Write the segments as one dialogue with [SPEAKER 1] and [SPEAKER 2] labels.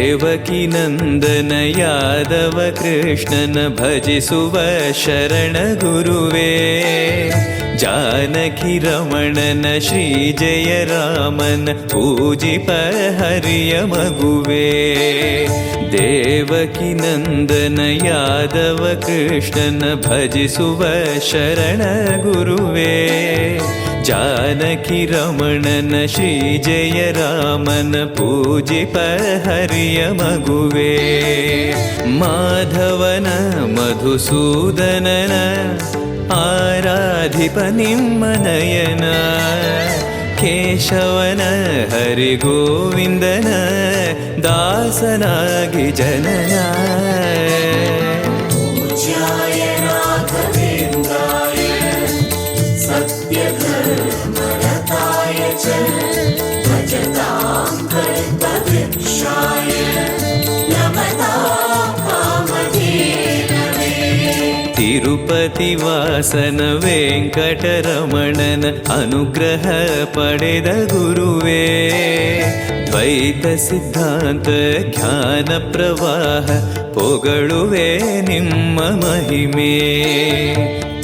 [SPEAKER 1] ದೇವಕಿ ನಂದನ ಯಾದವ ಕೃಷ್ಣನ ಭಜಿಸುವ ಶರಣ ಗುರುವೇ. ಜಾನಕಿ ರಮಣನ ಶ್ರೀ ಜಯ ರಾಮನ ಪೂಜಿಪ ಹರಿಯ ಮಗುವೇ. ದೇವಕಿ ನಂದನ ಯಾದವ ಕೃಷ್ಣನ ಭಜಿಸುವ ಶರಣ ಗುರುವೇ. ಜಾನಕಿ ರಮಣನ ಶ್ರೀ ಜಯ ರಾಮನ ಪೂಜಿಪ ಹರಿಯ ಮಗುವೇ. ಮಾಧವನ ಮಧುಸೂದನನ ಆರಾಧಿಪ ನಿಮ್ಮ ನಯನ. ಕೇಶವನ ಹರಿಗೋವಿಂದನ ದಾಸನಾಗಿ ಜನನ.
[SPEAKER 2] ಪೂಜ್ಯಾಯ ರಾಘವೇಂದ್ರಾಯ ಸತ್ಯಧರ್ಮರತಾಯ ಚ ಭಜತಾಂ ಕಲ್ಪವೃಕ್ಷಾಯ ನಮತಾಂ ಕಾಮಧೇನವೇ.
[SPEAKER 1] ತಿರುಪತಿ ವಾಸನ ವೆಂಕಟರಮಣನ ಅನುಗ್ರಹ ಪಡೆದ ಗುರುವೇ. ದ್ವೈತ ಸಿದ್ಧಾಂತ ಜ್ಞಾನ ಪ್ರವಾಹ ಪೊಗಳುವೆ ನಿಮ್ಮ ಮಹಿಮೆ.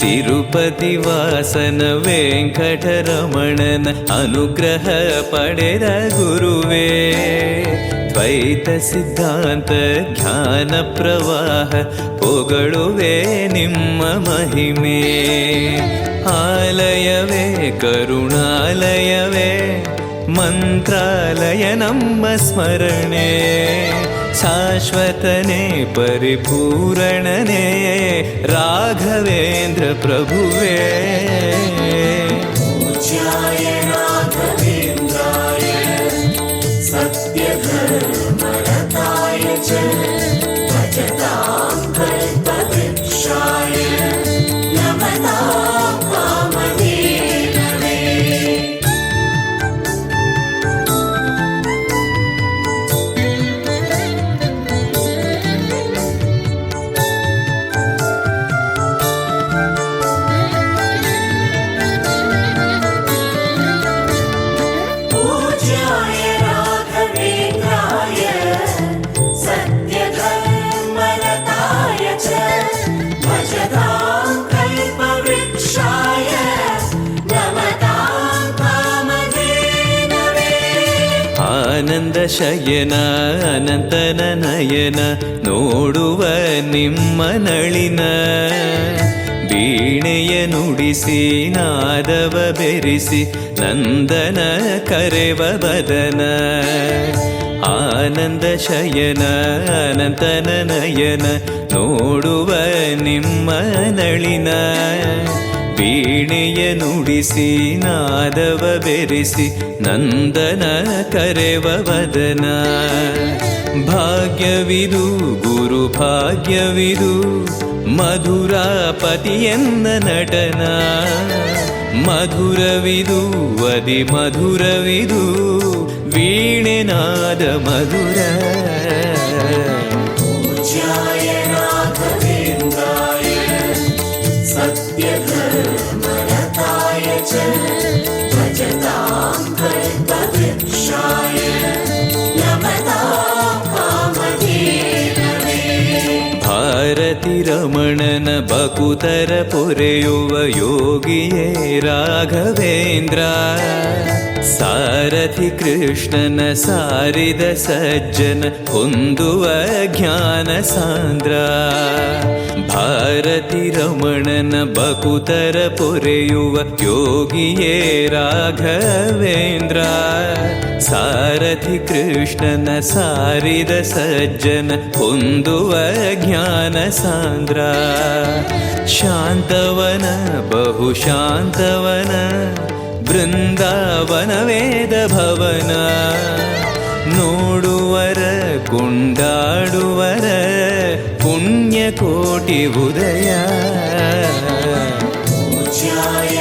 [SPEAKER 1] ತಿರುಪತಿ ವಾಸನ ವೆಂಕಟರಮಣನ ಅನುಗ್ರಹ ಪಡೆದ ಗುರುವೇ. ದ್ವೈತ ಸಿದ್ಧಾಂತ ಜ್ಞಾನ ಪ್ರವಾಹ ಪೊಗಳುವೆ ನಿಮ್ಮ ಮಹಿಮೆ. ಆಲಯವೇ ಕರುಣಾಲಯವೇ ಮಂತ್ರಾಲಯ ನಮ್ಮ ಸ್ಮರಣೆ. ಶಾಶ್ವತನೇ ಪರಿಪೂರಣನೇ ರಾಘವೇಂದ್ರ ಪ್ರಭುವೇ.
[SPEAKER 2] ಪೂಜ್ಯಾಯ ರಾಘವೇಂದ್ರಾಯ ಸತ್ಯಧರ್ಮರತಾಯ ಚ ಭಜತಾಂ ಕಲ್ಪವೃಕ್ಷಾಯ ನಮತಾಂ ಕಾಮಧೇನವೇ. ಪೂಜ್ಯಾಯ ರಾಘವೇಂದ್ರಾಯ ಸತ್ಯಧರ್ಮರತಾಯ ಚ ಭಜತಾಂ ಕಲ್ಪವೃಕ್ಷಾಯ ನಮತಾಂ ಕಾಮಧೇನವೇ.
[SPEAKER 1] ಆನಂದ ಶಯನ ಅನಂತನ ನಯನ ನೋಡುವ ನಿಮ್ಮ ನಳಿನ. ವೀಣೆಯ ನುಡಿಸಿ ನಾದವ ಬೆರೆಸಿ ನಂದನ ಕರೆವ ಬದನ. ಆನಂದ ಶಯನ ಅನಂತನ ನಯನ ನೋಡುವ ನಿಮ್ಮ ನಳಿನ. ವೀಣೆಯ ನುಡಿಸಿ ನಾದವ ಬೆರೆಸಿ ನಂದನ ಕರೆವ ವದನ. ಭಾಗ್ಯವಿದು ಗುರು ಭಾಗ್ಯವಿದು ಮಧುರಾಪತಿಯನ್ನ ನಟನ. ಮಧುರವಿದು ವದಿ ಮಧುರವಿದು ವೀಣೆನಾದ ಮಧುರ.
[SPEAKER 2] ಪೂಜ್ಯಾಯ ರಾಘವೇಂದ್ರಾಯ ಸತ್ಯಧರ್ಮರತಾಯ ಚ ಭಜತಾಂ ಕಲ್ಪವೃಕ್ಷಾಯ ನಮತಾಂ ಕಾಮಧೇನವೇ.
[SPEAKER 1] ಭಾರತಿ ರಮಣನ ಬಕುತರ ಪೊರೆಯುವ ಯೋಗಿಯೇ ರಾಘವೇಂದ್ರ. ಸಾರಥಿ ಕೃಷ್ಣನ ಸಾರಿದ ಸಜ್ಜನ ಹೊಂದುವ ಜ್ಞಾನ ಸಾಂದ್ರ. ಭಾರತಿ ರಮಣನ ಬಕುತರ ಪೊರೆಯುವ ಯೋಗಿಯೇ ರಾಘವೇಂದ್ರ. ಸಾರಥಿ ಕೃಷ್ಣನ ಸಾರಿದ ಸಜ್ಜನ ಹೊಂದುವ ಜ್ಞಾನ ಸಾಂದ್ರ. ಶಾಂತವನ ಬಹು ಶಾಂತವನ ಬೃಂದಾವನ ವೇದ ಭವನ. ನೋಡುವರ ಕೊಂಡಾಡುವರ ಪುಣ್ಯಕೋಟಿ ಉದಯ.
[SPEAKER 2] ಪೂಜ್ಯಾಯ